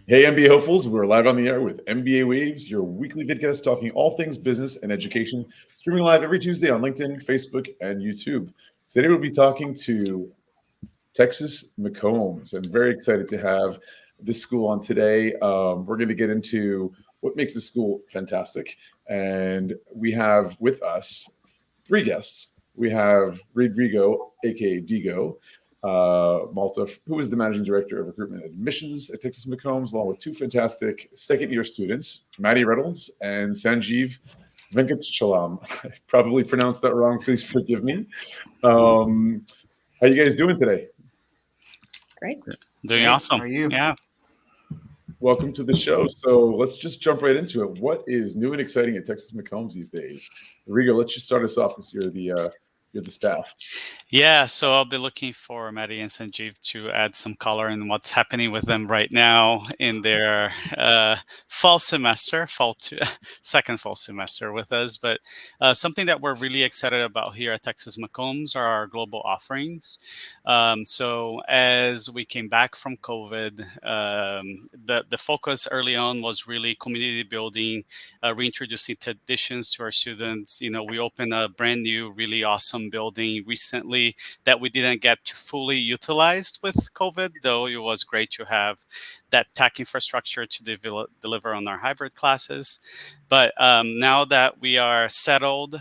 Hey, MBA hopefuls, we're live on the air with MBA Waves, your weekly vidcast talking all things business and education, streaming live every Tuesday on LinkedIn, Facebook, and YouTube. Today we'll be talking to Texas McCombs. I'm very excited to have this school on today. We're going to get into what makes the school fantastic. And we have with us three guests. We have Rodrigo, aka Digo, Malta, who is the managing director of recruitment and admissions at Texas McCombs, along with two fantastic second-year students, Maddie Reynolds and Sanjeev Venkatachalam. I probably pronounced that wrong. Please forgive me. How you guys doing today? Great. Doing Great. awesome. How are you? Yeah. Welcome to the show. So let's just jump right into it. What is new and exciting at Texas McCombs these days? Rodrigo, let's just start us off because you're the staff. Yeah, so I'll be looking for Maddie and Sanjeev to add some color in what's happening with them right now in their fall semester, second fall semester with us. But something that we're really excited about here at Texas McCombs are our global offerings. So as we came back from COVID, the focus early on was really community building, reintroducing traditions to our students. You know, we opened a brand new, really awesome building recently that we didn't get to fully utilized with COVID, though it was great to have that tech infrastructure to deliver on our hybrid classes. But now that we are settled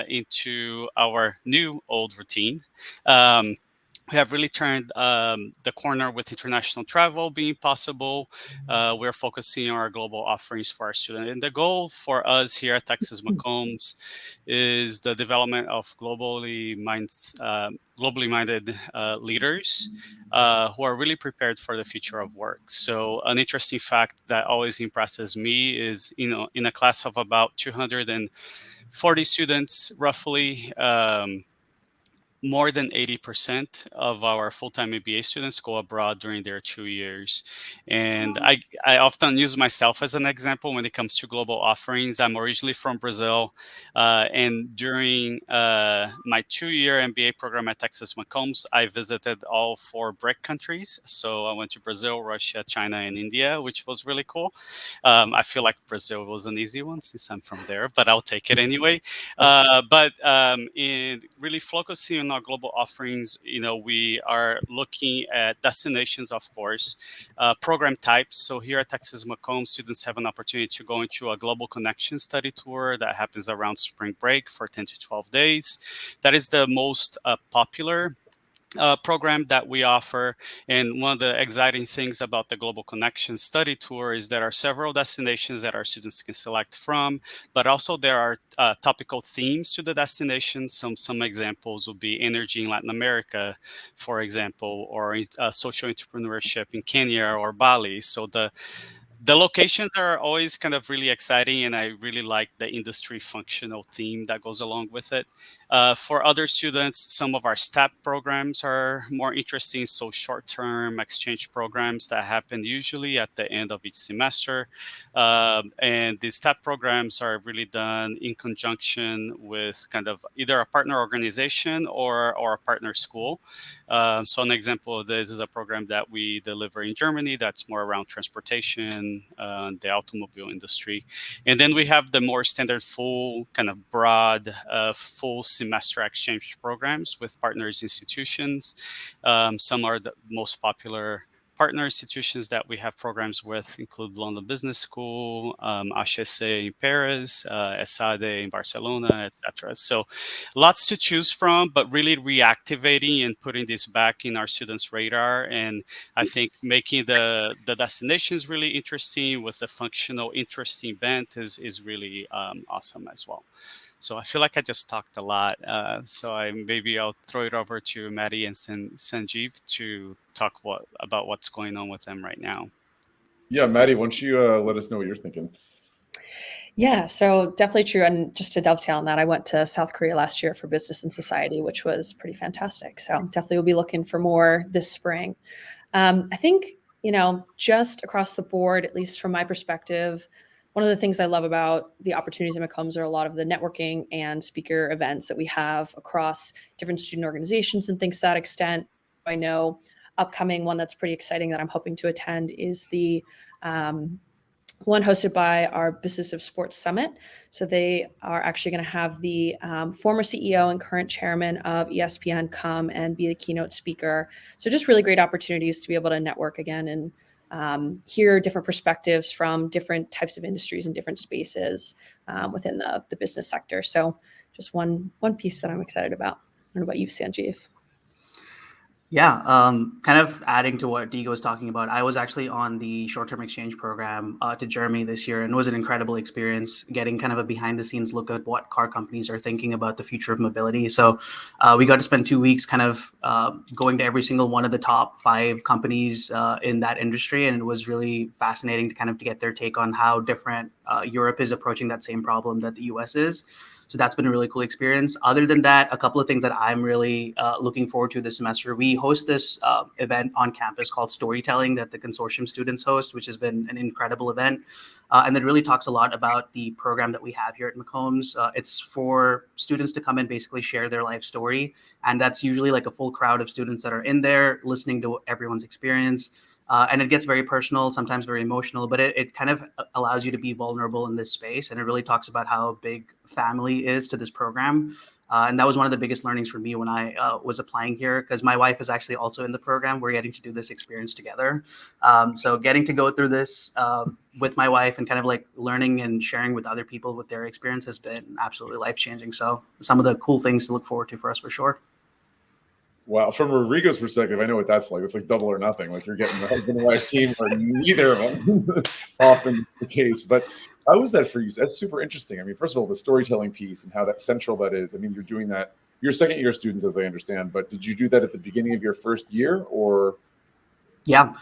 into our new old routine, we have really turned the corner with international travel being possible. We're focusing on our global offerings for our students. And the goal for us here at Texas McCombs is the development of globally minded leaders who are really prepared for the future of work. So an interesting fact that always impresses me is, you know, in a class of about 240 students, roughly, more than 80% of our full-time MBA students go abroad during their 2 years. And I often use myself as an example when it comes to global offerings. I'm originally from Brazil. And during my 2-year MBA program at Texas McCombs, I visited all 4 BRIC countries. So I went to Brazil, Russia, China, and India, which was really cool. I feel like Brazil was an easy one since I'm from there, but I'll take it anyway. But in really focusing on our global offerings, you know, we are looking at destinations, of course, program types. So here at Texas McCombs, students have an opportunity to go into a global connection study tour that happens around spring break for 10 to 12 days. That is the most popular program that we offer. And one of the exciting things about the Global Connection Study Tour is there are several destinations that our students can select from, but also there are topical themes to the destinations. Some examples would be energy in Latin America, for example, or social entrepreneurship in Kenya or Bali. So the locations are always kind of really exciting, and I really like the industry functional theme that goes along with it. For other students, some of our STEP programs are more interesting, so short-term exchange programs that happen usually at the end of each semester. And these STEP programs are really done in conjunction with kind of either a partner organization or a partner school. So an example of this is a program that we deliver in Germany that's more around transportation, the automobile industry. And then we have the more standard full kind of broad full semester exchange programs with partners institutions. Some are the most popular partner institutions that we have programs with include London Business School, HEC in Paris, ESADE in Barcelona, etc. So lots to choose from, but really reactivating and putting this back in our students' radar. And I think making the destinations really interesting with the functional interesting bent is really awesome as well. So I feel like I just talked a lot. So I'll throw it over to Maddie and Sanjeev to talk about what's going on with them right now. Yeah, Maddie, why don't you let us know what you're thinking? Yeah, so definitely true. And just to dovetail on that, I went to South Korea last year for business and society, which was pretty fantastic. So definitely will be looking for more this spring. I think, you know, just across the board, at least from my perspective, one of the things I love about the opportunities at McCombs are a lot of the networking and speaker events that we have across different student organizations and things to that extent. I know upcoming one that's pretty exciting that I'm hoping to attend is the one hosted by our Business of Sports Summit. So they are actually going to have the former CEO and current chairman of ESPN come and be the keynote speaker. So just really great opportunities to be able to network again and hear different perspectives from different types of industries and different spaces within the business sector. So just one piece that I'm excited about. I don't know about you, Sanjeev. Yeah, kind of adding to what Diego was talking about, I was actually on the short-term exchange program to Germany this year, and it was an incredible experience getting kind of a behind-the-scenes look at what car companies are thinking about the future of mobility. So we got to spend 2 weeks kind of going to every single one of the top 5 companies in that industry, and it was really fascinating to kind of to get their take on how different Europe is approaching that same problem that the US is. So that's been a really cool experience. Other than that, a couple of things that I'm really looking forward to this semester. We host this event on campus called Storytelling that the consortium students host, which has been an incredible event. And it really talks a lot about the program that we have here at McCombs. It's for students to come and basically share their life story. And that's usually like a full crowd of students that are in there listening to everyone's experience. And it gets very personal, sometimes very emotional, but it kind of allows you to be vulnerable in this space. And it really talks about how big family is to this program. And that was one of the biggest learnings for me when I was applying here, because my wife is actually also in the program. We're getting to do this experience together. So getting to go through this with my wife and kind of like learning and sharing with other people with their experience has been absolutely life-changing. So some of the cool things to look forward to for us for sure. Wow, from Rodrigo's perspective, I know what that's like. It's like double or nothing. Like you're getting the husband and wife team, where neither of them often is the case. But how is that for you? That's super interesting. I mean, first of all, the storytelling piece and how that central that is. I mean, you're doing that. You're second year students, as I understand. But did you do that at the beginning of your first year, or? Yeah.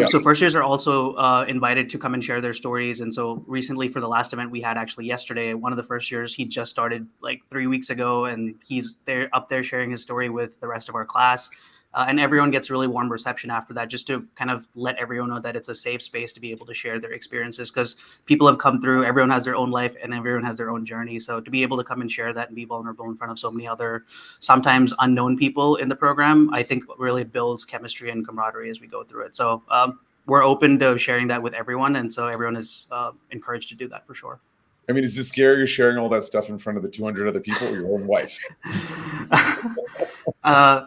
So first years are also invited to come and share their stories. And so recently for the last event we had actually yesterday, one of the first years, he just started like 3 weeks ago, and he's up there sharing his story with the rest of our class. And everyone gets really warm reception after that, just to kind of let everyone know that it's a safe space to be able to share their experiences, because people have come through, everyone has their own life and everyone has their own journey. So to be able to come and share that and be vulnerable in front of so many other sometimes unknown people in the program, I think really builds chemistry and camaraderie as we go through it. So we're open to sharing that with everyone. And so everyone is encouraged to do that for sure. I mean, is it scary you're sharing all that stuff in front of the 200 other people or your own wife?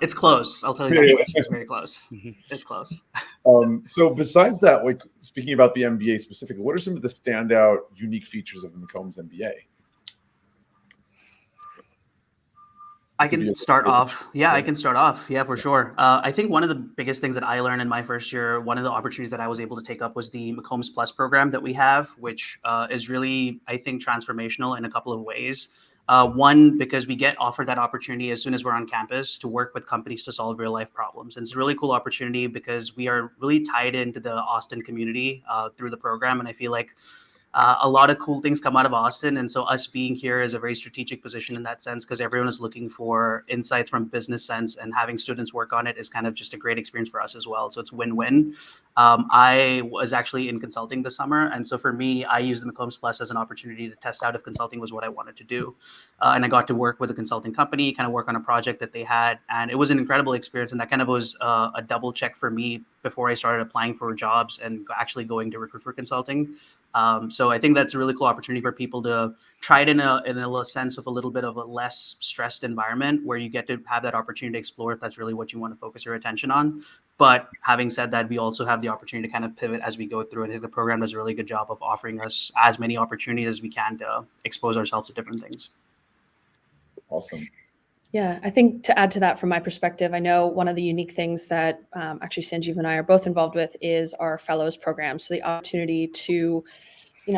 It's close. I'll tell you that. It's very close. It's close. So besides that, like speaking about the MBA specifically, what are some of the standout unique features of the McCombs MBA? I can start off. Yeah, I can start off. Yeah, for sure. I think one of the biggest things that I learned in my first year, one of the opportunities that I was able to take up was the McCombs Plus program that we have, which is really, I think, transformational in a couple of ways. One, because we get offered that opportunity as soon as we're on campus to work with companies to solve real life problems. And it's a really cool opportunity because we are really tied into the Austin community through the program. And I feel like a lot of cool things come out of Austin. And so us being here is a very strategic position in that sense, because everyone is looking for insights from business sense, and having students work on it is kind of just a great experience for us as well. So it's win-win. I was actually in consulting this summer. And so for me, I used the McCombs Plus as an opportunity to test out if consulting was what I wanted to do. And I got to work with a consulting company, kind of work on a project that they had. And it was an incredible experience. And that kind of was a double check for me before I started applying for jobs and actually going to recruit for consulting. So I think that's a really cool opportunity for people to try it in a sense of a little bit of a less stressed environment, where you get to have that opportunity to explore if that's really what you want to focus your attention on. But having said that, we also have the opportunity to kind of pivot as we go through. And I think the program does a really good job of offering us as many opportunities as we can to expose ourselves to different things. Awesome. Yeah, I think to add to that from my perspective, I know one of the unique things that actually Sanjeev and I are both involved with is our fellows program. So the opportunity to,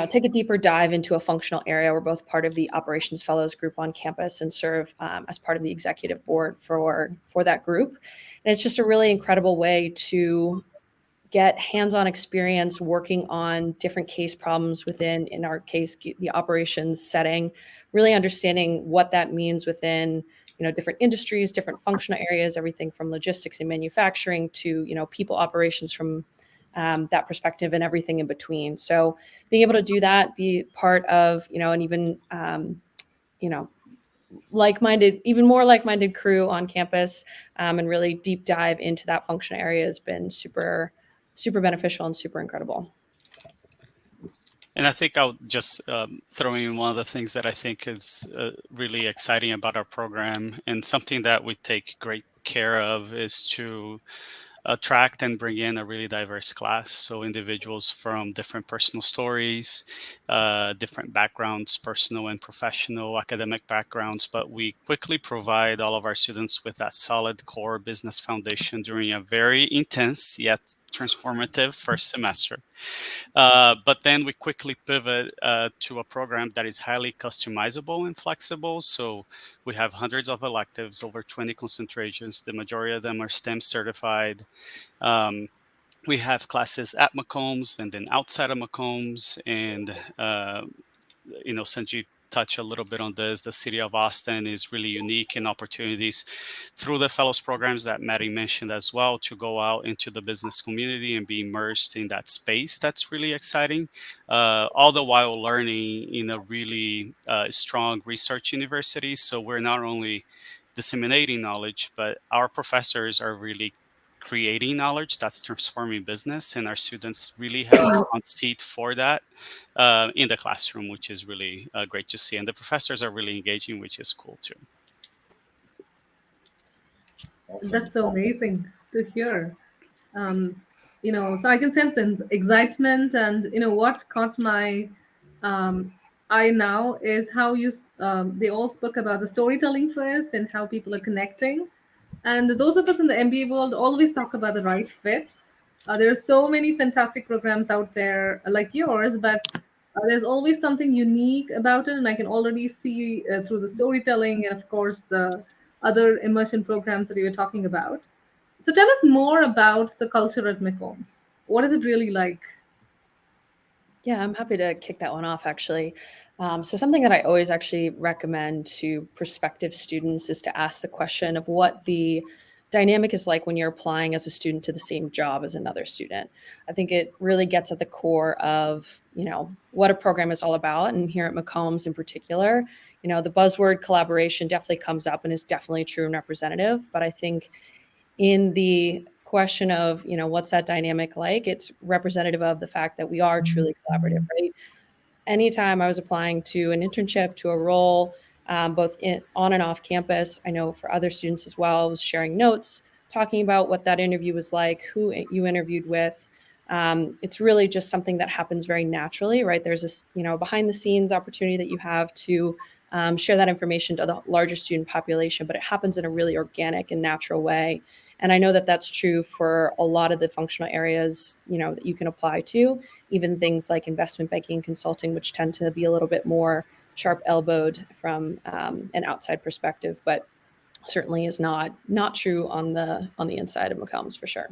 take a deeper dive into a functional area. We're both part of the operations fellows group on campus and serve as part of the executive board for that group. And it's just a really incredible way to get hands-on experience working on different case problems within, in our case, the operations setting, really understanding what that means within different industries, different functional areas, everything from logistics and manufacturing to, people operations from that perspective, and everything in between. So being able to do that, be part of, and even, even more like-minded crew on campus, and really deep dive into that functional area has been super, super beneficial and super incredible. And I think I'll just throw in one of the things that I think is really exciting about our program, and something that we take great care of, is to attract and bring in a really diverse class. So individuals from different personal stories, different backgrounds, personal and professional, academic backgrounds, but we quickly provide all of our students with that solid core business foundation during a very intense yet transformative first semester. But then we quickly pivot to a program that is highly customizable and flexible. So we have hundreds of electives, over 20 concentrations. The majority of them are STEM certified. We have classes at McCombs and then outside of McCombs. And, Sanjeev touched a little bit on this. The city of Austin is really unique in opportunities through the fellows programs that Maddie mentioned as well, to go out into the business community and be immersed in that space. That's really exciting. All the while learning in a really strong research university. So we're not only disseminating knowledge, but our professors are really creating knowledge that's transforming business, and our students really have a front seat for that in the classroom, which is really great to see. And the professors are really engaging, which is cool too. Awesome. That's so amazing to hear. So I can sense excitement, and what caught my eye now is how they all spoke about the storytelling first and how people are connecting. And those of us in the MBA world always talk about the right fit. There are so many fantastic programs out there like yours, but there's always something unique about it, and I can already see through the storytelling and, of course, the other immersion programs that you were talking about. So tell us more about the culture at McCombs. What is it really like? Yeah, I'm happy to kick that one off, actually. So something that I always actually recommend to prospective students is to ask the question of what the dynamic is like when you're applying as a student to the same job as another student. I think it really gets at the core of, what a program is all about. And here at McCombs in particular, the buzzword collaboration definitely comes up and is definitely true and representative. But I think in the question of, what's that dynamic like, it's representative of the fact that we are truly collaborative, right? Anytime I was applying to an internship, to a role, both on and off campus, I know for other students as well, I was sharing notes, talking about what that interview was like, who you interviewed with. It's really just something that happens very naturally, right? There's this, behind the scenes opportunity that you have to share that information to the larger student population, but it happens in a really organic and natural way. And I know that that's true for a lot of the functional areas, that you can apply to, even things like investment banking and consulting, which tend to be a little bit more sharp-elbowed from an outside perspective, but certainly is not true on the inside of McCombs for sure.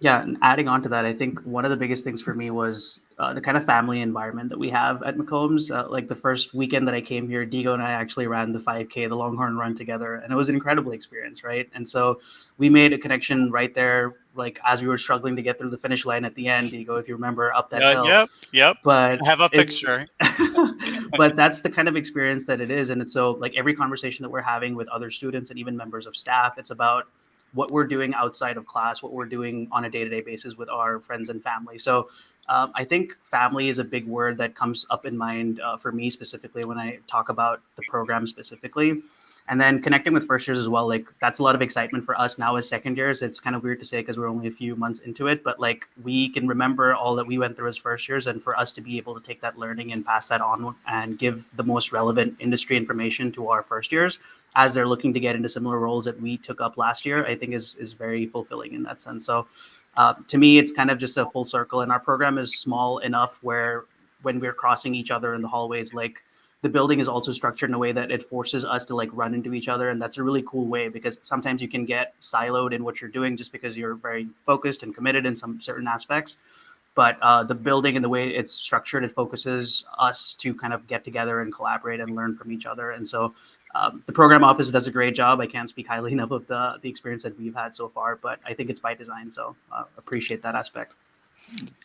Yeah, and adding on to that, I think one of the biggest things for me was the kind of family environment that we have at McCombs. Like the first weekend that I came here, Digo and I actually ran the 5K, the Longhorn Run together, and it was an incredible experience, right? And so we made a connection right there, like as we were struggling to get through the finish line at the end, Digo, if you remember, up that hill. Yep. But I have a picture. But that's the kind of experience that it is. And it's so like every conversation that we're having with other students and even members of staff, it's about what we're doing outside of class, what we're doing on a day-to-day basis with our friends and family. So I think family is a big word that comes up in mind for me specifically when I talk about the program specifically. And then connecting with first years as well, like that's a lot of excitement for us now as second years. It's kind of weird to say because we're only a few months into it, but like we can remember all that we went through as first years, and for us to be able to take that learning and pass that on and give the most relevant industry information to our first years as they're looking to get into similar roles that we took up last year, I think is very fulfilling in that sense. So to me, it's kind of just a full circle, and our program is small enough where when we're crossing each other in the hallways, like the building is also structured in a way that it forces us to like run into each other. And that's a really cool way, because sometimes you can get siloed in what you're doing just because you're very focused and committed in some certain aspects. But the building and the way it's structured, it focuses us to kind of get together and collaborate and learn from each other. And so the program office does a great job. I can't speak highly enough of the experience that we've had so far, but I think it's by design. So appreciate that aspect.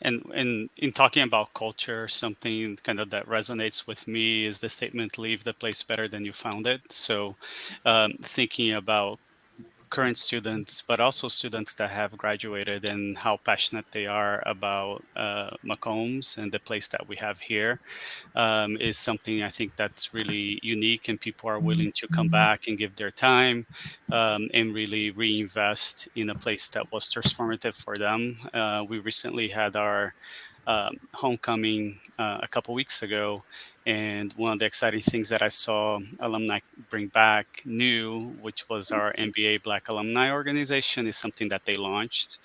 And in talking about culture, something kind of that resonates with me is the statement, leave the place better than you found it. So thinking about current students, but also students that have graduated and how passionate they are about McCombs and the place that we have here is something I think that's really unique, and people are willing to come back and give their time and really reinvest in a place that was transformative for them. We recently had our homecoming a couple weeks ago, and one of the exciting things that I saw alumni bring back new, which was our MBA Black Alumni Organization, is something that they launched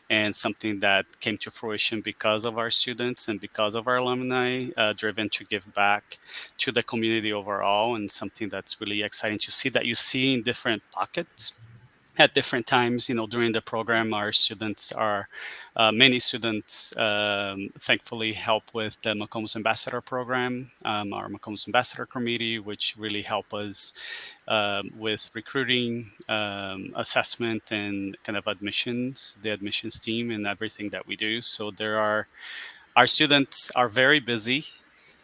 and something that came to fruition because of our students and because of our alumni, driven to give back to the community overall, and something that's really exciting to see that you see in different pockets at different times. During the program, our students are many students thankfully help with the McCombs Ambassador Program, our McCombs Ambassador Committee, which really help us with recruiting, assessment, and kind of admissions, the admissions team, and everything that we do. So our students are very busy,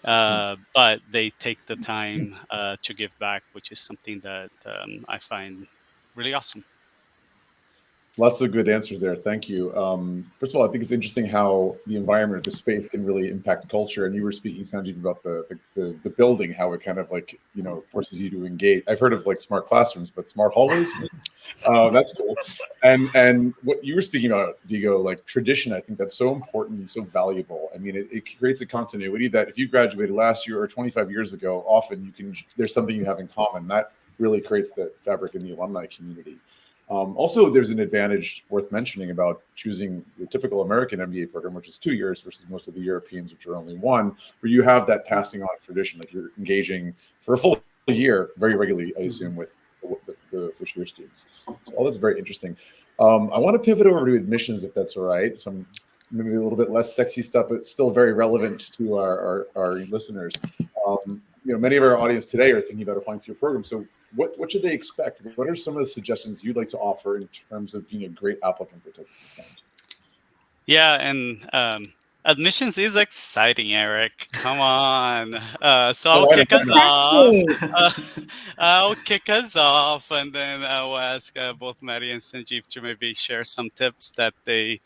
but they take the time to give back, which is something that I find really awesome. Lots of good answers there. Thank you. First of all, I think it's interesting how the environment of the space can really impact culture. And you were speaking, Sanjeev, about the building, how it kind of forces you to engage. I've heard of smart classrooms, but smart hallways. That's cool. And what you were speaking about, Diego, tradition, I think that's so important and so valuable. I mean, it creates a continuity that if you graduated last year or 25 years ago, often there's something you have in common. That really creates the fabric in the alumni community. Also, there's an advantage worth mentioning about choosing the typical American MBA program, which is 2 years versus most of the Europeans, which are only 1, where you have that passing on tradition, you're engaging for a full year very regularly, I assume, with the first-year students. So all that's very interesting. I want to pivot over to admissions, if that's all right. Some maybe a little bit less sexy stuff, but still very relevant to our listeners. Many of our audience today are thinking about applying to your program. So what should they expect? What are some of the suggestions you'd like to offer in terms of being a great applicant for McCombs? Yeah, and admissions is exciting, Eric. Come on. So I'll kick us off. I'll kick us off, and then I'll ask both Maddie and Sanjeev to maybe share some tips that they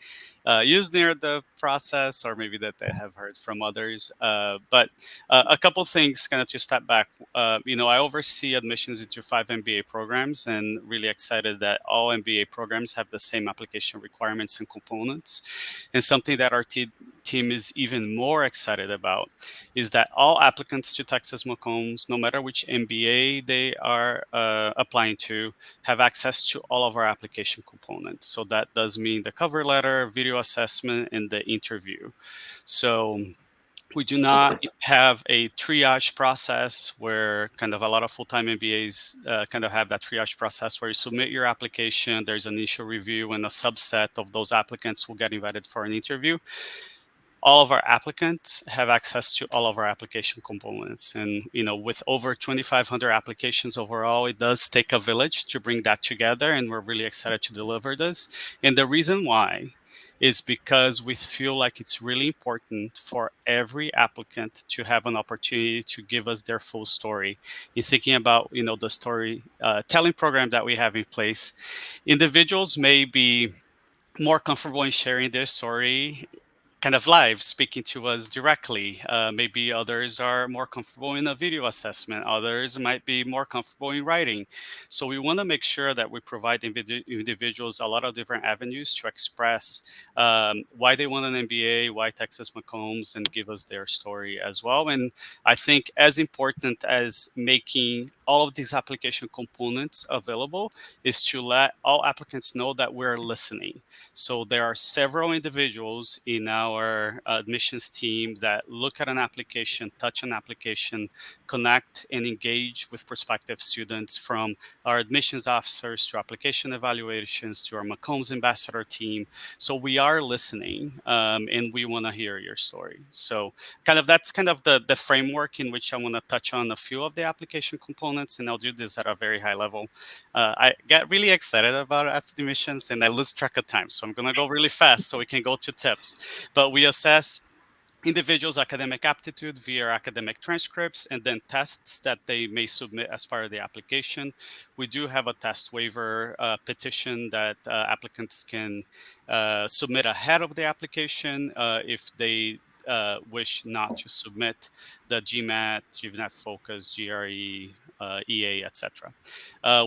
use near the process, or maybe that they have heard from others. But a couple things kind of to step back. I oversee admissions into 5 MBA programs, and really excited that all MBA programs have the same application requirements and components. And something that our team is even more excited about is that all applicants to Texas McCombs, no matter which MBA they are applying to, have access to all of our application components. So that does mean the cover letter, video assessment, and the interview. So we do not have a triage process where kind of a lot of full-time MBAs kind of have that triage process where you submit your application, there's an initial review, and a subset of those applicants will get invited for an interview. All of our applicants have access to all of our application components. And, with over 2,500 applications overall, it does take a village to bring that together. And we're really excited to deliver this. And the reason why is because we feel like it's really important for every applicant to have an opportunity to give us their full story. In thinking about, the story telling program that we have in place, individuals may be more comfortable in sharing their story kind of live, speaking to us directly. Maybe others are more comfortable in a video assessment. Others might be more comfortable in writing. So we want to make sure that we provide individuals a lot of different avenues to express why they want an MBA, why Texas McCombs, and give us their story as well. And I think as important as making all of these application components available is to let all applicants know that we're listening. So there are several individuals in our admissions team that look at an application, touch an application, connect and engage with prospective students, from our admissions officers to application evaluations to our McCombs ambassador team. So we are listening, and we want to hear your story. So that's kind of the framework in which I want to touch on a few of the application components, and I'll do this at a very high level. I get really excited about admissions and I lose track of time. So I'm going to go really fast so we can go to tips. But but we assess individuals' academic aptitude via academic transcripts and then tests that they may submit as part of the application. We do have a test waiver petition that applicants can submit ahead of the application if they wish not to submit the GMAT Focus, GRE, EA, etc.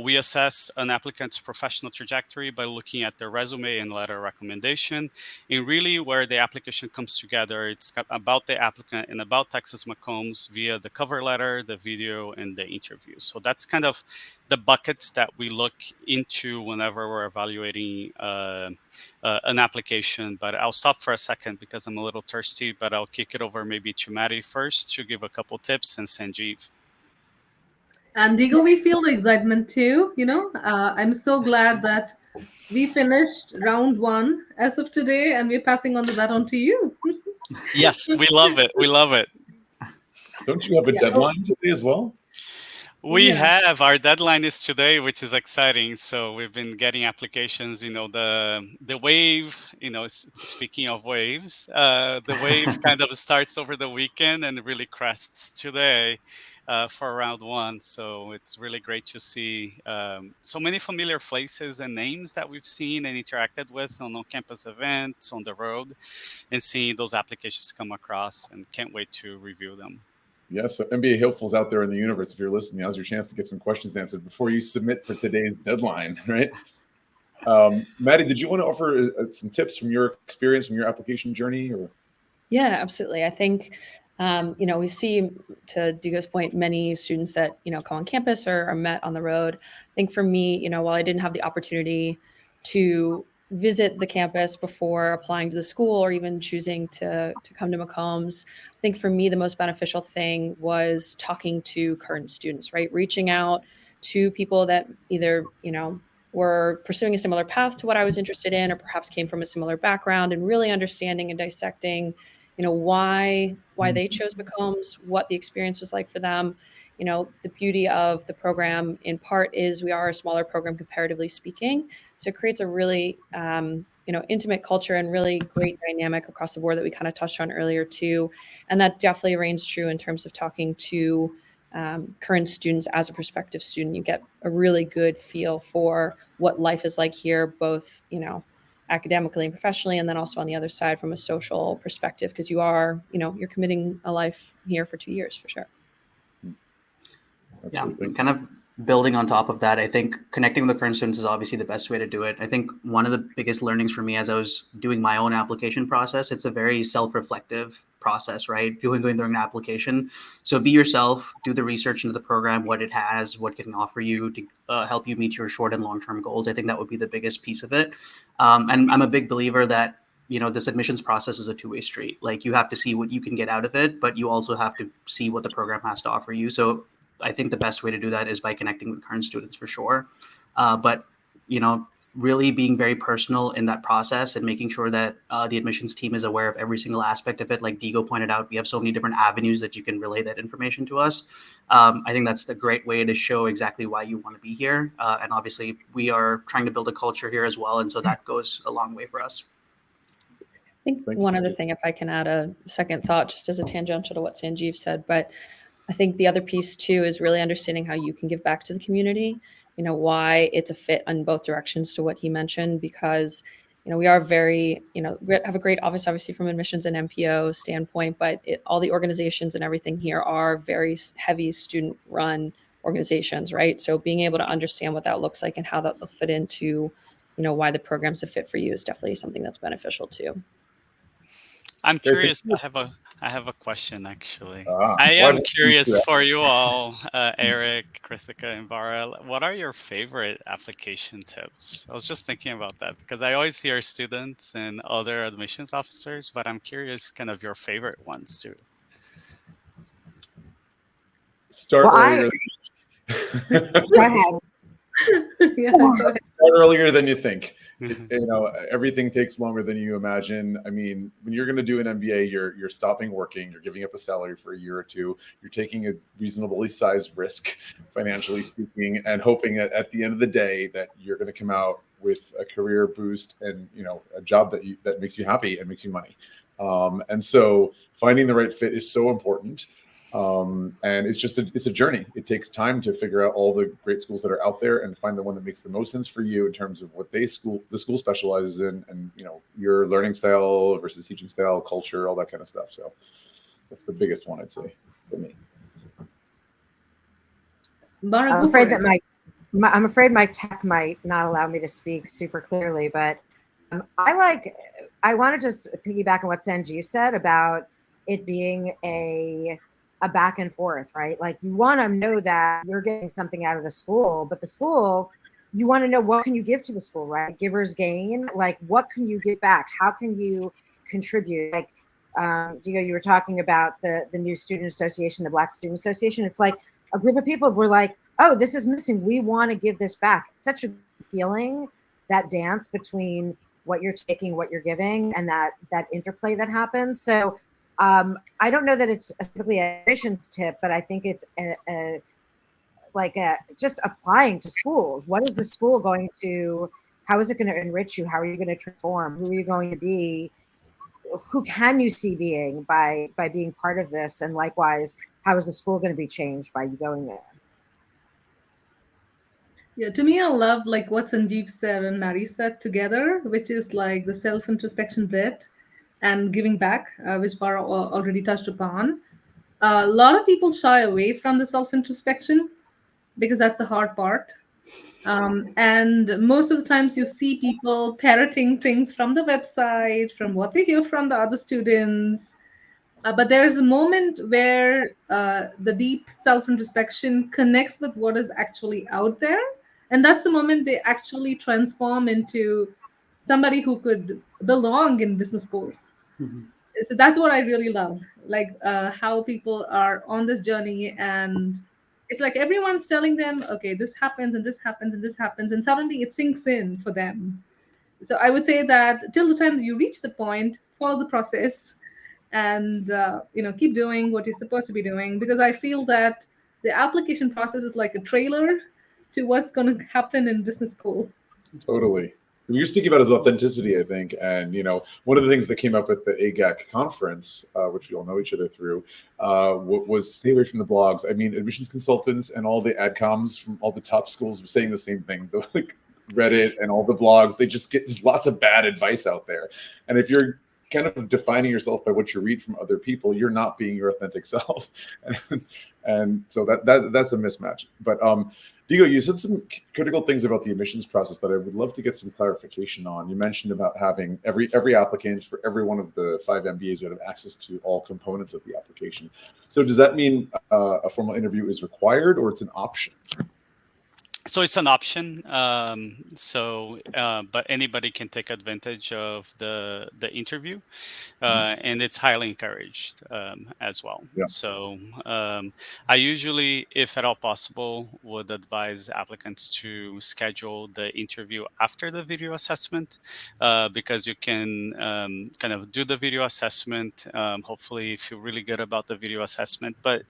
We assess an applicant's professional trajectory by looking at their resume and letter recommendation. And really where the application comes together, it's about the applicant and about Texas McCombs via the cover letter, the video, and the interview. So that's kind of the buckets that we look into whenever we're evaluating an application. But I'll stop for a second because I'm a little thirsty, but I'll kick it over maybe to Maddie first to give a couple tips, and Sanjeev. And Diego, we feel the excitement too. I'm so glad that we finished round 1 as of today, and we're passing on the baton to you. Yes, we love it. We love it. Don't you have a deadline today as well? We have. Our deadline is today, which is exciting. So we've been getting applications. The wave. Speaking of waves, the wave kind of starts over the weekend and really crests today for round 1. So it's really great to see so many familiar faces and names that we've seen and interacted with on campus events, on the road, and seeing those applications come across. And can't wait to review them. Yes, so MBA hopefuls out there in the universe, if you're listening, now's your chance to get some questions answered before you submit for today's deadline, right? Maddie, did you want to offer some tips from your experience, from your application journey? Or? Yeah, absolutely. I think, we see, to Diego's point, many students that, come on campus or are met on the road. I think for me, while I didn't have the opportunity to visit the campus before applying to the school or even choosing to come to McCombs, I think for me, the most beneficial thing was talking to current students, right? Reaching out to people that either, were pursuing a similar path to what I was interested in, or perhaps came from a similar background, and really understanding and dissecting, why they chose McCombs, what the experience was like for them. The beauty of the program in part is we are a smaller program comparatively speaking. So it creates a really, intimate culture and really great dynamic across the board that we kind of touched on earlier too. And that definitely reigns true in terms of talking to current students as a prospective student. You get a really good feel for what life is like here, both, academically and professionally, and then also on the other side from a social perspective, because you are, you're committing a life here for 2 years for sure. Absolutely. Yeah, kind of building on top of that, I think connecting with the current students is obviously the best way to do it. I think one of the biggest learnings for me as I was doing my own application process, it's a very self-reflective process, right? Going through an application. So be yourself, do the research into the program, what it has, what it can offer you to help you meet your short and long-term goals. I think that would be the biggest piece of it. And I'm a big believer that this admissions process is a two-way street. Like you have to see what you can get out of it, but you also have to see what the program has to offer you. So I think the best way to do that is by connecting with current students for sure. But, really being very personal in that process and making sure that the admissions team is aware of every single aspect of it. Like Diego pointed out, we have so many different avenues that you can relay that information to us. I think that's the great way to show exactly why you want to be here. And obviously we are trying to build a culture here as well. And so that goes a long way for us. I think one other thing, if I can add a second thought, just as a tangential to what Sanjeev said, but I think the other piece too is really understanding how you can give back to the community, why it's a fit on both directions to what he mentioned, because, we are very, we have a great office, obviously from admissions and MPO standpoint, but all the organizations and everything here are very heavy student run organizations, right? So being able to understand what that looks like and how that will fit into, why the program's a fit for you is definitely something that's beneficial too. I'm curious. I have a question, actually. I am curious for you all, Eric, Krithika, and Bara. What are your favorite application tips? I was just thinking about that because I always hear students and other admissions officers, but I'm curious kind of your favorite ones too. Start earlier. Go ahead. Start earlier than you think. Everything takes longer than you imagine. I mean, when you're going to do an MBA, you're stopping working, you're giving up a salary for a year or two, you're taking a reasonably sized risk, financially speaking, and hoping that at the end of the day that you're going to come out with a career boost and a job that makes you happy and makes you money. And so finding the right fit is so important. And it's a journey. It takes time to figure out all the great schools that are out there and find the one that makes the most sense for you in terms of what the school specializes in, and your learning style versus teaching style, culture, all that kind of stuff. So that's the biggest one, I'd say, for me. Bara, I'm go afraid for that it. I'm afraid my tech might not allow me to speak super clearly, but I want to just piggyback on what Sanjeev said about it being a back and forth, right? Like, you want to know that you're getting something out of the school, but the school, you want to know, what can you give to the school, right? Givers gain. Like, what can you give back? How can you contribute? Like, Diego, you were talking about the new student association, the Black Student Association. It's like a group of people were like, oh, this is missing. We want to give this back. It's such a feeling, that dance between what you're taking, what you're giving, and that interplay that happens. So I don't know that it's specifically a admissions tip, but I think it's just applying to schools. What is the school going to, how is it going to enrich you? How are you going to transform? Who are you going to be? Who can you see being by being part of this? And likewise, how is the school going to be changed by you going there? Yeah, to me, I love like what Sanjeev said and Mary said together, which is like the self-introspection bit and giving back, which Bara already touched upon. A lot of people shy away from the self-introspection because that's the hard part. And most of the times you see people parroting things from the website, from what they hear from the other students. But there is a moment where the deep self-introspection connects with what is actually out there. And that's the moment they actually transform into somebody who could belong in business school. So that's what I really love, like how people are on this journey, and it's like everyone's telling them, okay, this happens and this happens and this happens, and suddenly it sinks in for them. So I would say that till the time you reach the point, follow the process, and keep doing what you're supposed to be doing, because I feel that the application process is like a trailer to what's going to happen in business school. Totally. What you're speaking about is authenticity, I think. And, one of the things that came up at the AGAC conference, which we all know each other through, was stay away from the blogs. I mean, admissions consultants and all the adcoms from all the top schools were saying the same thing. Like Reddit and all the blogs, they just get just lots of bad advice out there. And if you're kind of defining yourself by what you read from other people, you're not being your authentic self. And so that's a mismatch. But Diego, you said some critical things about the admissions process that I would love to get some clarification on. You mentioned about having every applicant for every one of the 5 MBAs would have access to all components of the application. So does that mean a formal interview is required, or it's an option? So it's an option. But anybody can take advantage of the interview, and it's highly encouraged as well. Yeah. So I usually, if at all possible, would advise applicants to schedule the interview after the video assessment, because you can kind of do the video assessment, hopefully feel really good about the video assessment. But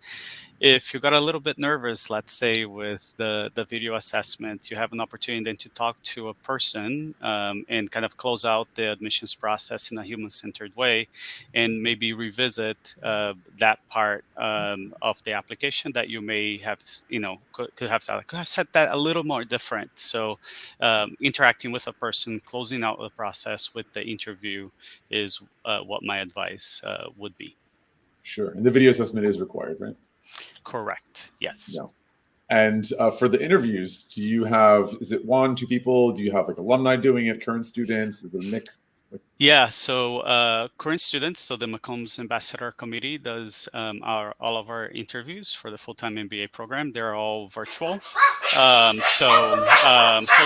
if you got a little bit nervous, let's say with the video assessment, you have an opportunity then to talk to a person and kind of close out the admissions process in a human-centered way, and maybe revisit that part of the application that you may have, could have said that a little more different. So interacting with a person, closing out the process with the interview is what my advice would be. Sure. And the video assessment is required, right? Correct. Yes. Yeah. And for the interviews, is it 1, 2 people? Do you have like alumni doing it, current students? Is it a mix? Yeah, so current students, so the McCombs Ambassador Committee does all of our interviews for the full-time MBA program. They're all virtual. So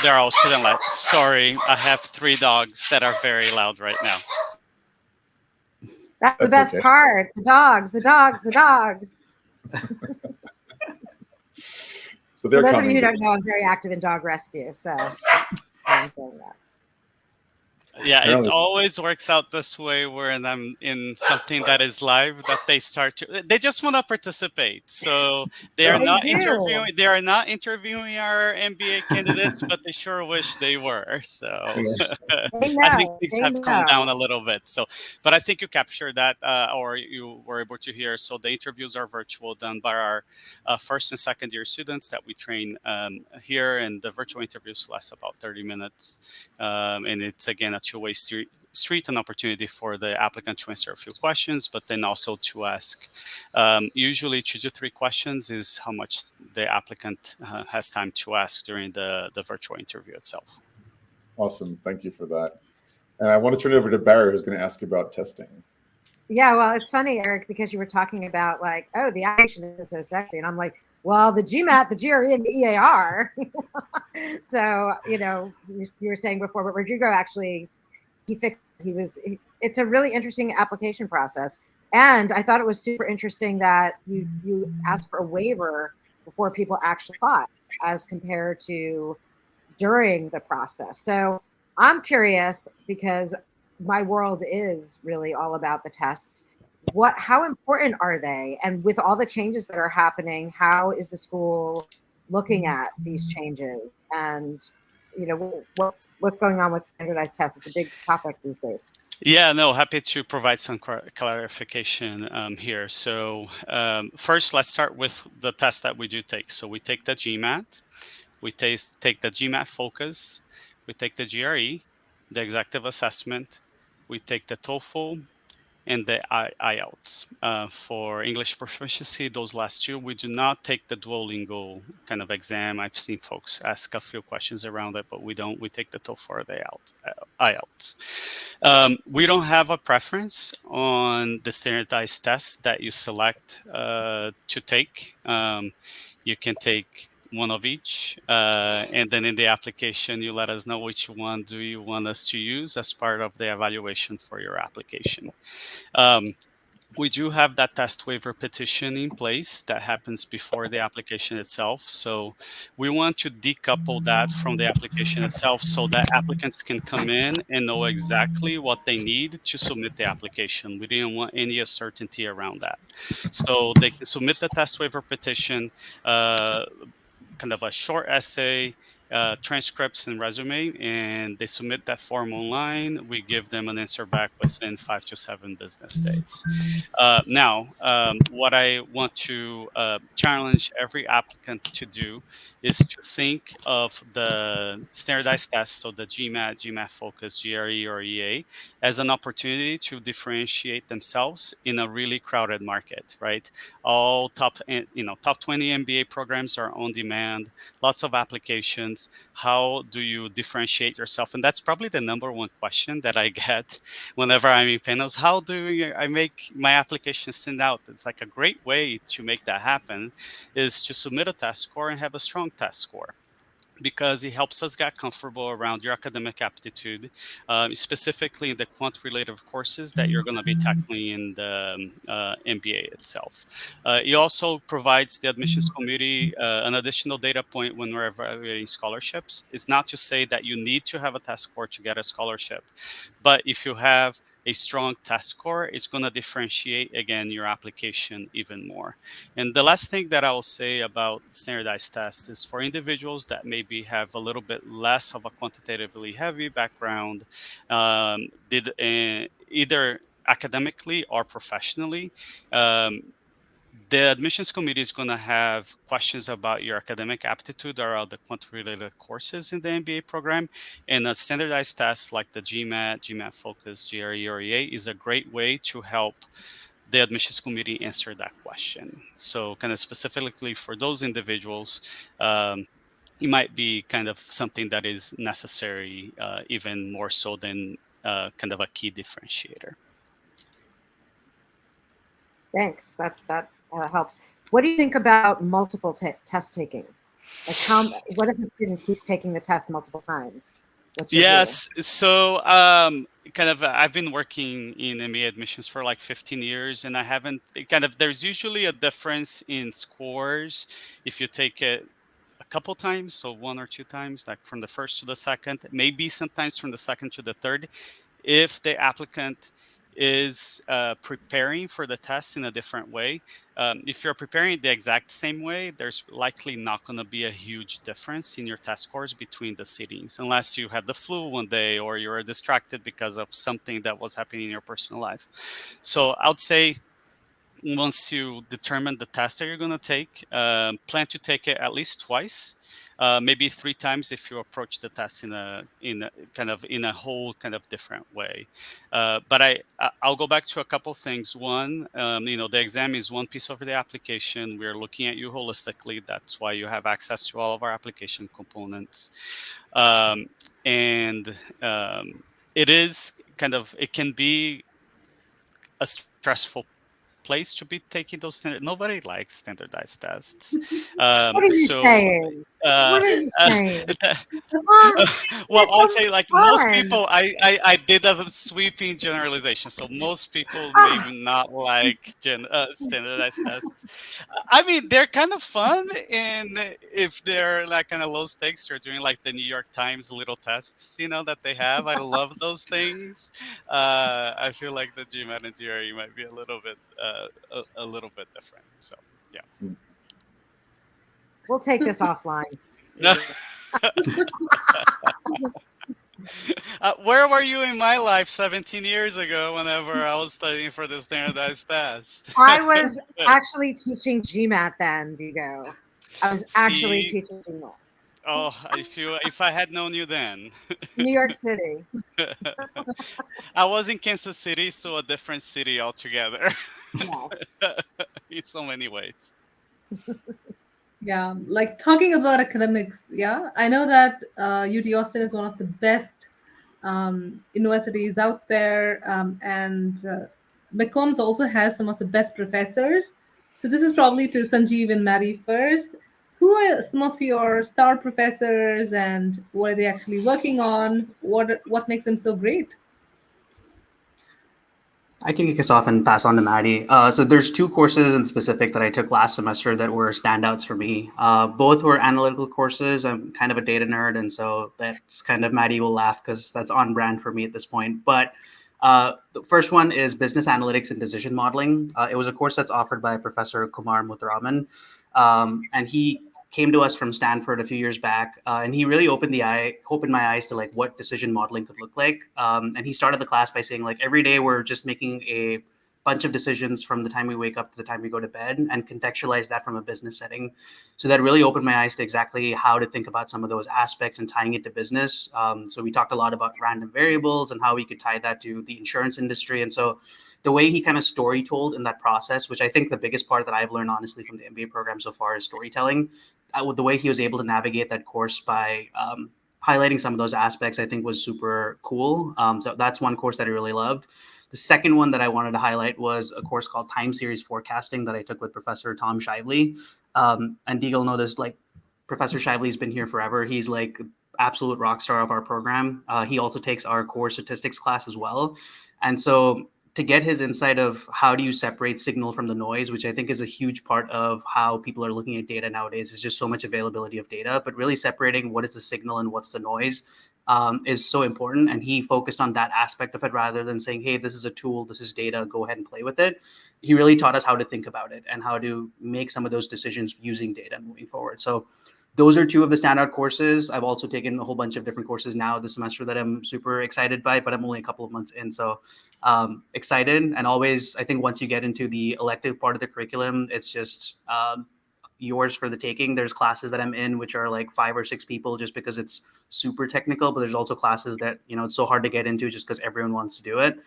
they're all student-led. Sorry, I have 3 dogs that are very loud right now. That's the best okay. part. The dogs. So they're For those of coming. you who don't know, I'm very active in dog rescue, so I'm saying that. Yeah, it Apparently, always works out this way when I'm in something that is live that they just want to participate. So they are yeah. They not do. interviewing our MBA candidates, but they sure wish they were. So Yeah. They I think know. things They have calmed down know. a little bit. So, but I think you captured that, or you were able to hear. So the interviews are virtual, done by our first and second year students that we train here, and the virtual interviews last about 30 minutes. And it's again a two-way street, an opportunity for the applicant to answer a few questions, but then also to ask. Usually 2 to 3 questions is how much the applicant has time to ask during the virtual interview itself. Awesome. Thank you for that. And I want to turn it over to Barry, who's going to ask you about testing. Yeah, well, it's funny, Eric, because you were talking about like, oh, the application is so sexy, and I'm like, well, the GMAT, the GRE, and the EAR. So you were saying before, but Rodrigo actually it's a really interesting application process, and I thought it was super interesting that you asked for a waiver before people actually apply, as compared to during the process. So I'm curious, because my world is really all about the tests. How important are they? And with all the changes that are happening, how is the school looking at these changes? And what's going on with standardized tests? It's a big topic these days. Yeah, no, happy to provide some clarification here. So first, let's start with the test that we do take. So we take the GMAT, we take the GMAT Focus, we take the GRE, the Executive Assessment, we take the TOEFL, and the IELTS. For English proficiency, those last two, we do not take the Duolingo kind of exam. I've seen folks ask a few questions around it, but we don't. We take the TOEFL or the IELTS. We don't have a preference on the standardized test that you select to take. You can take one of each, and then in the application you let us know which one do you want us to use as part of the evaluation for your application. We do have that test waiver petition in place that happens before the application itself. So we want to decouple that from the application itself so that applicants can come in and know exactly what they need to submit the application. We didn't want any uncertainty around that. So they can submit the test waiver petition, kind of a short essay, transcripts and resume, and they submit that form online. We give them an answer back within 5 to 7 business days. Now, what I want to challenge every applicant to do is to think of the standardized tests, so the GMAT, GMAT Focus, GRE, or EA, as an opportunity to differentiate themselves in a really crowded market, right? All top 20 MBA programs are on demand, lots of applications. How do you differentiate yourself? And that's probably the number one question that I get whenever I'm in panels. How do I make my application stand out? It's like a great way to make that happen is to submit a test score and have a strong test score, because it helps us get comfortable around your academic aptitude, specifically in the quant-related courses that you're going to be tackling in the MBA itself. It also provides the admissions committee an additional data point when we're evaluating scholarships. It's not to say that you need to have a test score to get a scholarship, but if you have a strong test score, it's going to differentiate, again, your application even more. And the last thing that I will say about standardized tests is for individuals that maybe have a little bit less of a quantitatively heavy background, either academically or professionally, the admissions committee is going to have questions about your academic aptitude around the quant-related courses in the MBA program. And a standardized test like the GMAT, GMAT Focus, GRE, or EA is a great way to help the admissions committee answer that question. So kind of specifically for those individuals, it might be kind of something that is necessary, even more so than kind of a key differentiator. Thanks. That helps. What do you think about multiple test taking? Like, what if a student keeps taking the test multiple times? Yes. So I've been working in MBA admissions for like 15 years, and I haven't there's usually a difference in scores if you take it couple times, so 1 or 2 times, like from the first to the second, maybe sometimes from the second to the third, if the applicant is preparing for the test in a different way. If you're preparing the exact same way, there's likely not going to be a huge difference in your test scores between the sittings, unless you had the flu one day or you were distracted because of something that was happening in your personal life. So I would say, once you determine the test that you're going to take, plan to take it at least twice, maybe 3 times if you approach the test in a whole kind of different way. But I'll go back to a couple things. One, the exam is one piece of the application. We're looking at you holistically. That's why you have access to all of our application components. It can be a stressful place to be taking those nobody likes standardized tests. What are you saying? What are you saying? Well, I'll so say, like, fun. most people, I did a sweeping generalization, so most people maybe not like standardized tests. I mean, they're kind of fun, and if they're like kind of low stakes, you're doing like the New York Times little tests, that they have. I love those things. I feel like the GMAT and GRE might be a little bit different. So yeah. We'll take this offline. Where were you in my life 17 years ago whenever I was studying for the standardized test? I was actually teaching GMAT then, Diego. I was actually teaching GMAT. Oh, if I had known you then. New York City. I was in Kansas City, so a different city altogether. Yes. In so many ways. Yeah, like talking about academics, yeah, I know that UT Austin is one of the best universities out there, and McCombs also has some of the best professors. So this is probably to Sanjeev and Maddie first. Who are some of your star professors, and what are they actually working on? What makes them so great? I can kick us off and pass on to Maddie. So there's 2 courses in specific that I took last semester that were standouts for me. Both were analytical courses. I'm kind of a data nerd, and so that's kind of, Maddie will laugh because that's on brand for me at this point. But the first one is business analytics and decision modeling. It was a course that's offered by Professor Kumar Muthuraman, and he came to us from Stanford a few years back, and he really opened my eyes to like what decision modeling could look like. And he started the class by saying, like, every day we're just making a bunch of decisions from the time we wake up to the time we go to bed, and contextualize that from a business setting. So that really opened my eyes to exactly how to think about some of those aspects and tying it to business. So we talked a lot about random variables and how we could tie that to the insurance industry. And so the way he kind of story told in that process, which I think the biggest part that I've learned honestly from the MBA program so far is storytelling. The way he was able to navigate that course by highlighting some of those aspects, I think was super cool. So that's one course that I really loved. The second one that I wanted to highlight was a course called Time Series Forecasting that I took with Professor Tom Shively. And Deagle know this, like, Professor Shively's been here forever. He's like absolute rock star of our program. He also takes our core statistics class as well. And so to get his insight of how do you separate signal from the noise, which I think is a huge part of how people are looking at data nowadays, is just so much availability of data, but really separating what is the signal and what's the noise is so important. And he focused on that aspect of it rather than saying, hey, this is a tool, this is data, go ahead and play with it. He really taught us how to think about it and how to make some of those decisions using data moving forward. So those are 2 of the standout courses. I've also taken a whole bunch of different courses now this semester that I'm super excited by, but I'm only a couple of months in. So excited. And always, I think once you get into the elective part of the curriculum, it's just yours for the taking. There's classes that I'm in which are like 5 or 6 people just because it's super technical, but there's also classes that, it's so hard to get into just because everyone wants to do it.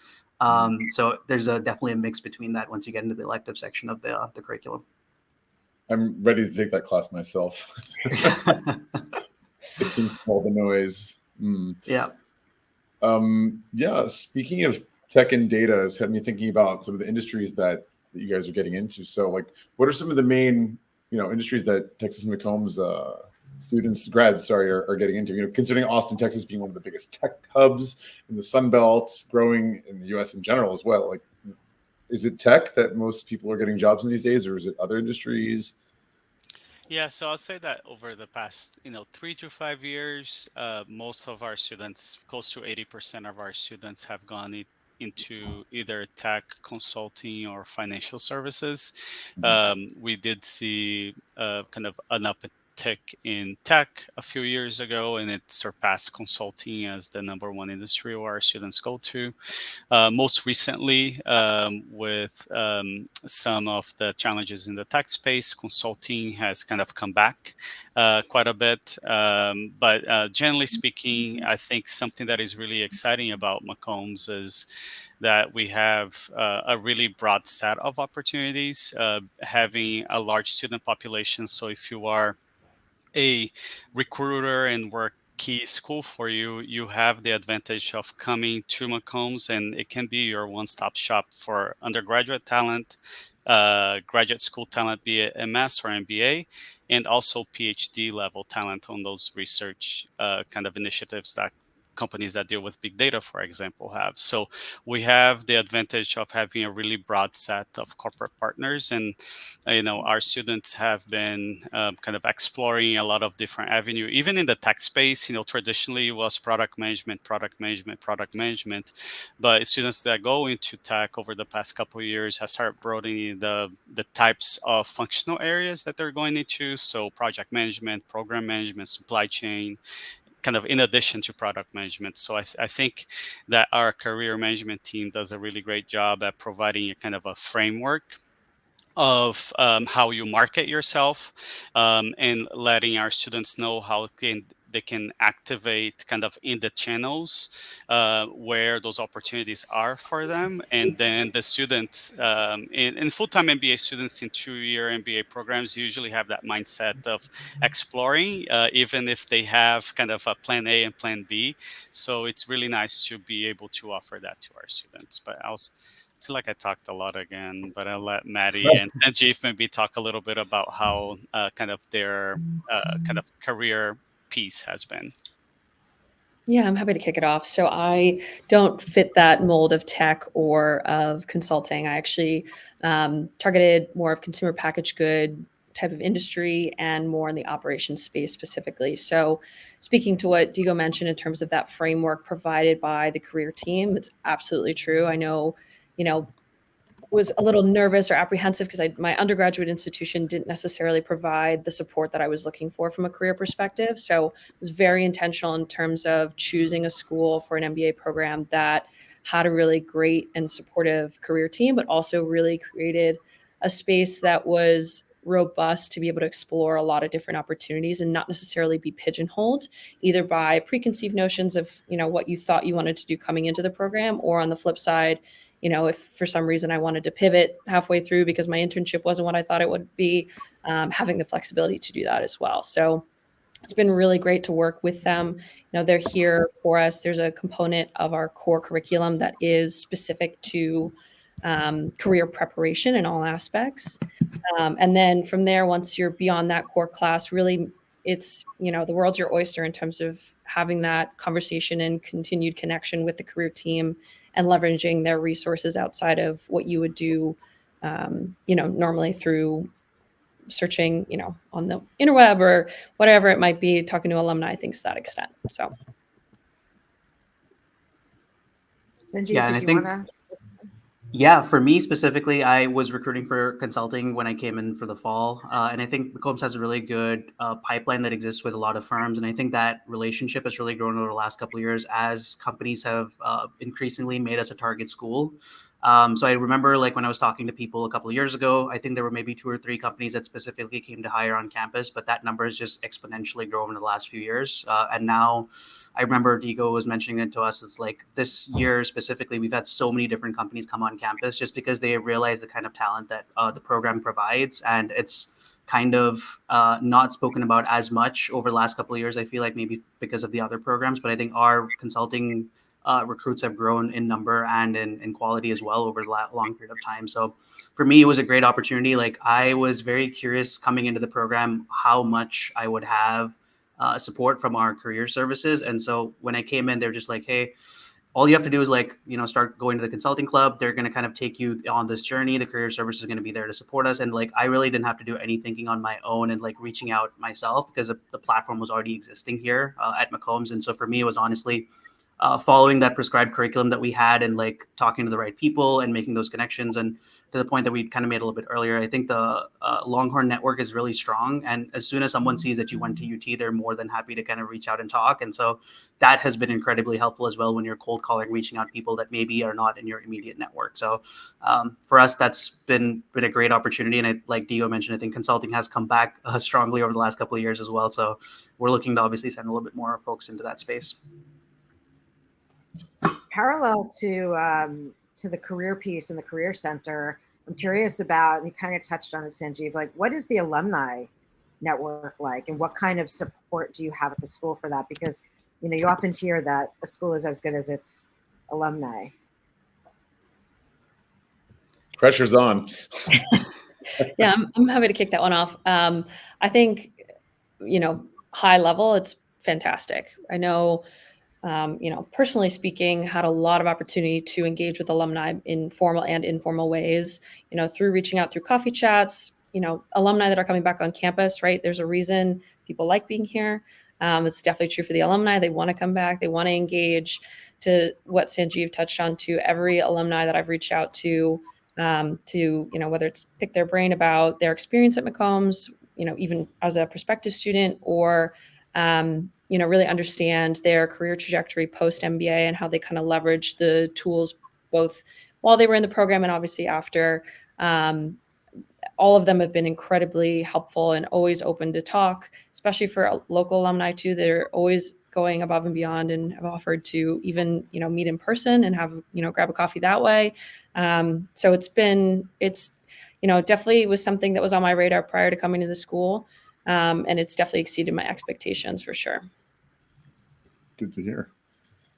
So there's definitely a mix between that once you get into the elective section of the curriculum. I'm ready to take that class myself. All the noise. Yeah. Yeah. Speaking of tech and data, has had me thinking about some of the industries that you guys are getting into. So, like, what are some of the main, industries that Texas and McCombs grads are getting into? Considering Austin, Texas being one of the biggest tech hubs in the Sun Belt, growing in the U.S. in general as well. Like, is it tech that most people are getting jobs in these days, or is it other industries? Yeah, so I'll say that over the past, 3 to 5 years, most of our students, close to 80% of our students, have gone into either tech, consulting, or financial services. We did see kind of an uptick in tech a few years ago, and it surpassed consulting as the number one industry where our students go to. Most recently, with some of the challenges in the tech space, consulting has kind of come back quite a bit. But generally speaking, I think something that is really exciting about McCombs is that we have a really broad set of opportunities, having a large student population. So if you are a recruiter and we're key school for you, you have the advantage of coming to McCombs, and it can be your one-stop shop for undergraduate talent, graduate school talent, be it MS or MBA, and also PhD level talent on those research kind of initiatives that companies that deal with big data, for example, have. So we have the advantage of having a really broad set of corporate partners, and our students have been kind of exploring a lot of different avenues. Even in the tech space, traditionally it was product management, product management, product management, but students that go into tech over the past couple of years have started broadening the types of functional areas that they're going into. So project management, program management, supply chain, kind of in addition to product management. So I think that our career management team does a really great job at providing a kind of a framework of how you market yourself, and letting our students know how they can activate kind of in the channels where those opportunities are for them. And then the students, in full-time MBA students in 2-year MBA programs, usually have that mindset of exploring, even if they have kind of a plan A and plan B. So it's really nice to be able to offer that to our students. But I feel like I talked a lot again, but I'll let Maddie and Sanjeev maybe talk a little bit about how kind of their kind of career piece has been. Yeah, I'm happy to kick it off. So I don't fit that mold of tech or of consulting. I actually targeted more of consumer packaged good type of industry and more in the operations space specifically. So speaking to what Diego mentioned in terms of that framework provided by the career team, it's absolutely true. I know, was a little nervous or apprehensive because my undergraduate institution didn't necessarily provide the support that I was looking for from a career perspective. So I was very intentional in terms of choosing a school for an MBA program that had a really great and supportive career team, but also really created a space that was robust to be able to explore a lot of different opportunities and not necessarily be pigeonholed either by preconceived notions of what you thought you wanted to do coming into the program, or on the flip side, if for some reason I wanted to pivot halfway through because my internship wasn't what I thought it would be, having the flexibility to do that as well. So it's been really great to work with them. They're here for us. There's a component of our core curriculum that is specific to career preparation in all aspects. And then from there, once you're beyond that core class, really it's, the world's your oyster in terms of having that conversation and continued connection with the career team and leveraging their resources outside of what you would do, normally through searching, on the interweb or whatever it might be, talking to alumni, things to that extent. So. Sanjeev, Yeah, and did I you think want to? Yeah, for me specifically, I was recruiting for consulting when I came in for the fall. And I think McCombs has a really good pipeline that exists with a lot of firms. And I think that relationship has really grown over the last couple of years as companies have increasingly made us a target school. So I remember like when I was talking to people a couple of years ago, I think there were maybe 2 or 3 companies that specifically came to hire on campus, but that number has just exponentially grown in the last few years. And now I remember Diego was mentioning it to us. It's like this year specifically, we've had so many different companies come on campus just because they realize the kind of talent that the program provides. And it's kind of not spoken about as much over the last couple of years, I feel like, maybe because of the other programs. But I think our consulting recruits have grown in number and in quality as well over a long period of time. So for me, it was a great opportunity. Like I was very curious coming into the program how much I would have support from our career services. And so when I came in, they're just like, hey, all you have to do is start going to the consulting club. They're going to kind of take you on this journey. The career service is going to be there to support us. And I really didn't have to do any thinking on my own and reaching out myself, because the platform was already existing here at McCombs. And so for me, it was honestly following that prescribed curriculum that we had, and talking to the right people and making those connections. And to the point that we kind of made a little bit earlier, I think the Longhorn network is really strong. And as soon as someone sees that you went to UT, they're more than happy to kind of reach out and talk. And so that has been incredibly helpful as well when you're cold calling, reaching out to people that maybe are not in your immediate network. So for us, that's been a great opportunity. And like Dio mentioned, I think consulting has come back strongly over the last couple of years as well. So we're looking to obviously send a little bit more folks into that space. Parallel to the career piece and the career center, I'm curious about, and you kind of touched on it, Sanjeev, what is the alumni network like, and what kind of support do you have at the school for that? Because you often hear that a school is as good as its alumni. Pressure's on. Yeah, I'm happy to kick that one off. I think, high level, it's fantastic. I know, personally speaking, had a lot of opportunity to engage with alumni in formal and informal ways, through reaching out through coffee chats, alumni that are coming back on campus, right? There's a reason people like being here. It's definitely true for the alumni. They want to come back. They want to engage. To what Sanjeev touched on, to every alumni that I've reached out to whether it's pick their brain about their experience at McCombs, even as a prospective student, or really understand their career trajectory post MBA and how they kind of leverage the tools both while they were in the program and obviously after. All of them have been incredibly helpful and always open to talk, especially for local alumni too. They're always going above and beyond and have offered to even, meet in person and have, grab a coffee that way. So it's definitely was something that was on my radar prior to coming to the school. And it's definitely exceeded my expectations for sure. Good to hear.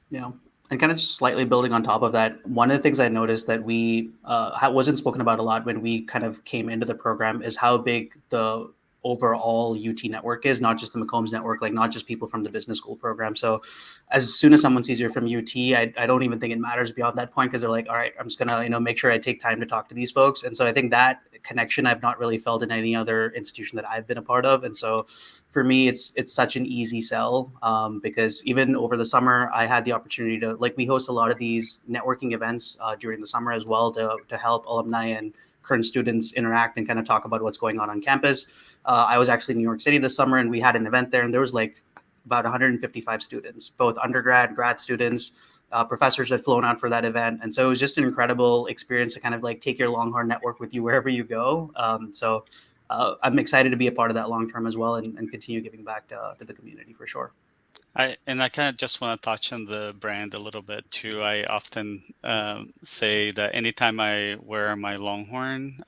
Yeah. And kind of just slightly building on top of that, one of the things I noticed that we wasn't spoken about a lot when we kind of came into the program is how big the overall UT network is, not just the McCombs network, not just people from the business school program. So as soon as someone sees you're from UT, I don't even think it matters beyond that point, because they're like, all right, I'm just going to, make sure I take time to talk to these folks. And so I think that connection I've not really felt in any other institution that I've been a part of. And so for me, it's such an easy sell, because even over the summer, I had the opportunity to, we host a lot of these networking events during the summer as well to help alumni and current students interact and kind of talk about what's going on campus. I was actually in New York City this summer, and we had an event there, and there was about 155 students, both undergrad, grad students, professors had flown out for that event. And so it was just an incredible experience to kind of take your Longhorn network with you wherever you go. So I'm excited to be a part of that long term as well, and continue giving back to the community for sure. I kind of just want to touch on the brand a little bit too. I often say that anytime I wear my Longhorn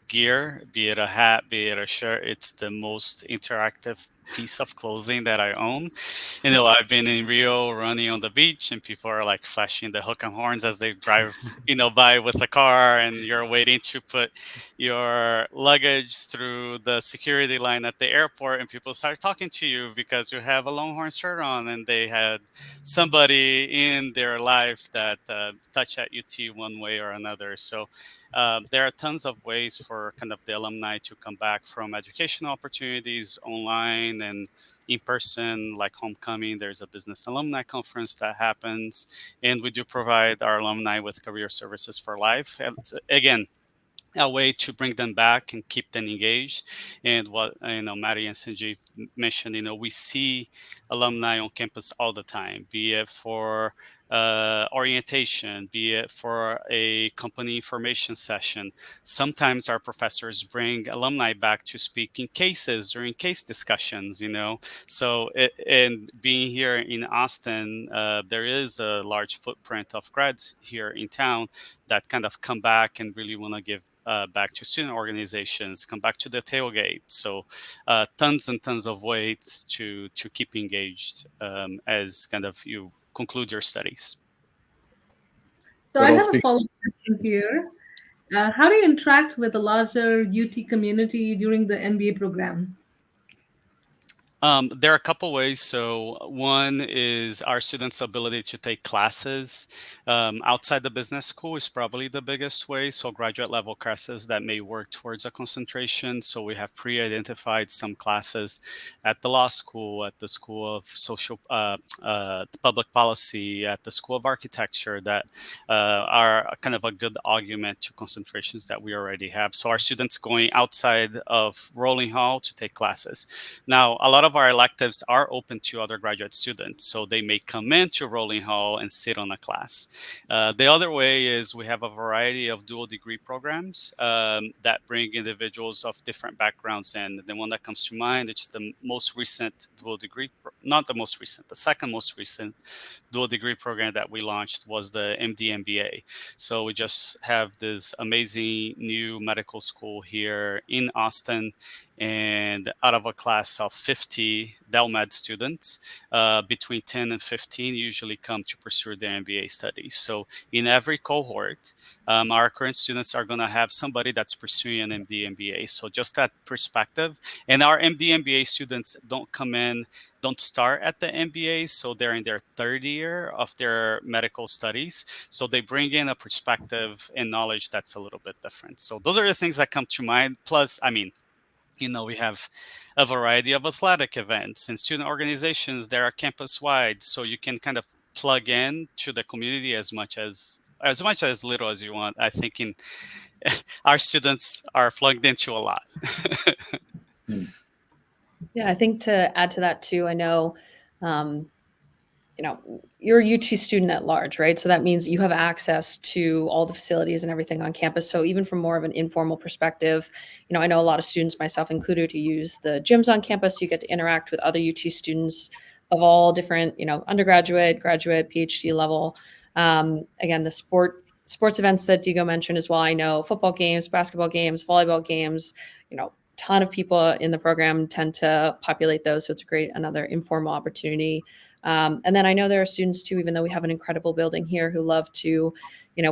gear, be it a hat, be it a shirt, it's the most interactive piece of clothing that I own. I've been in Rio running on the beach, and people are flashing the hook and horns as they drive, by with the car, and you're waiting to put your luggage through the security line at the airport, and people start talking to you because you have a Longhorn shirt on, and they had somebody in their life that touched at UT one way or another. So there are tons of ways for kind of the alumni to come back from educational opportunities online and in person, like homecoming. There's a business alumni conference that happens, and we do provide our alumni with career services for life. And again, a way to bring them back and keep them engaged. And what Maddie and Sanjeev mentioned, we see alumni on campus all the time, be it for orientation, be it for a company information session. Sometimes our professors bring alumni back to speak in cases during case discussions, So and being here in Austin, there is a large footprint of grads here in town that kind of come back and really want to give back to student organizations, come back to the tailgate. So tons and tons of ways to keep engaged as kind of you conclude your studies. So I have a follow-up question here. How do you interact with the larger UT community during the MBA program? There are a couple ways. So one is our students' ability to take classes outside the business school is probably the biggest way. So graduate level classes that may work towards a concentration. So we have pre-identified some classes at the law school, at the School of Public Policy, at the School of Architecture that are kind of a good augment to concentrations that we already have. So our students going outside of Rolling Hall to take classes. Now, a lot of our electives are open to other graduate students, so they may come into Rolling Hall and sit on a class. The other way is we have a variety of dual degree programs that bring individuals of different backgrounds in. The one that comes to mind, it's the most recent dual degree, not the most recent, the second most recent dual degree program that we launched was the MD MBA. So we just have this amazing new medical school here in Austin, and out of a class of 50 DelMed students, between 10 and 15 usually come to pursue their MBA studies. So in every cohort, our current students are going to have somebody that's pursuing an MD MBA. So just that perspective. And our MD MBA students don't start at the MBA, so they're in their third year of their medical studies. So they bring in a perspective and knowledge that's a little bit different. So those are the things that come to mind. Plus, I mean, we have a variety of athletic events and student organizations that are campus-wide, so you can kind of plug in to the community as much as little as you want. I think our students are plugged into a lot. Yeah, I think to add to that too, I know, you're a UT student at large, right? So that means you have access to all the facilities and everything on campus. So even from more of an informal perspective, I know a lot of students, myself included, who use the gyms on campus. You get to interact with other UT students of all different, undergraduate, graduate, PhD level. Again, the sports events that Diego mentioned as well. I know football games, basketball games, volleyball games, ton of people in the program tend to populate those. So it's another informal opportunity. And then I know there are students too, even though we have an incredible building here, who love to,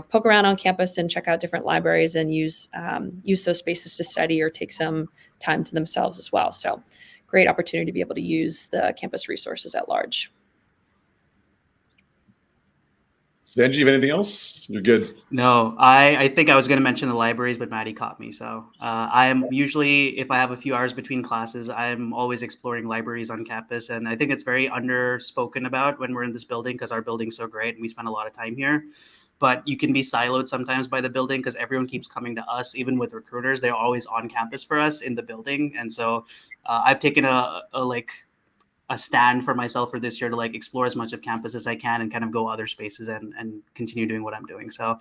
poke around on campus and check out different libraries and use those spaces to study or take some time to themselves as well. So great opportunity to be able to use the campus resources at large. Sanjeev, you have anything else? You're good. No, I think I was going to mention the libraries, but Maddie caught me. So I am usually, if I have a few hours between classes, I'm always exploring libraries on campus. And I think it's very underspoken about when we're in this building, because our building's so great and we spend a lot of time here. But you can be siloed sometimes by the building because everyone keeps coming to us, even with recruiters. They're always on campus for us in the building. And so I've taken a stand for myself for this year to explore as much of campus as I can and kind of go other spaces and continue doing what I'm doing. So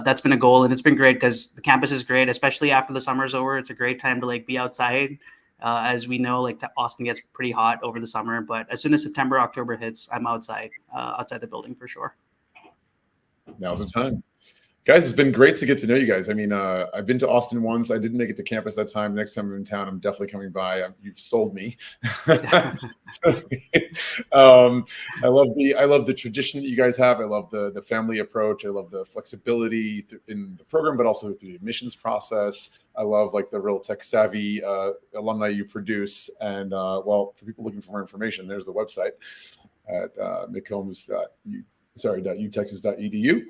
that's been a goal, and it's been great because the campus is great, especially after the summer's over. It's a great time to be outside. As we know, Austin gets pretty hot over the summer, but as soon as September, October hits, I'm outside the building for sure. Now's the time. Guys, it's been great to get to know you guys. I mean, I've been to Austin once. I didn't make it to campus that time. Next time I'm in town, I'm definitely coming by. You've sold me. I love the tradition that you guys have. I love the family approach. I love the flexibility in the program, but also through the admissions process. I love the real tech savvy alumni you produce. And for people looking for more information, there's the website at McCombs.utexas.edu.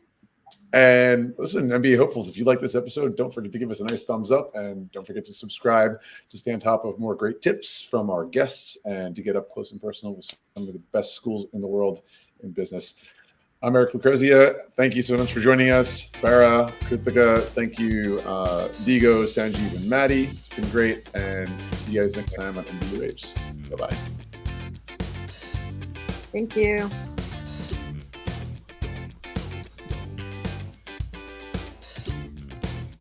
And listen, MBA hopefuls, if you like this episode, don't forget to give us a nice thumbs up, and don't forget to subscribe to stay on top of more great tips from our guests and to get up close and personal with some of the best schools in the world in business. I'm Eric Lucrezia. Thank you so much for joining us. Bara, Krithika, thank you. Diego, Sanjeev, and Maddie. It's been great, and see you guys next time on MBA Waves. Bye-bye. Thank you.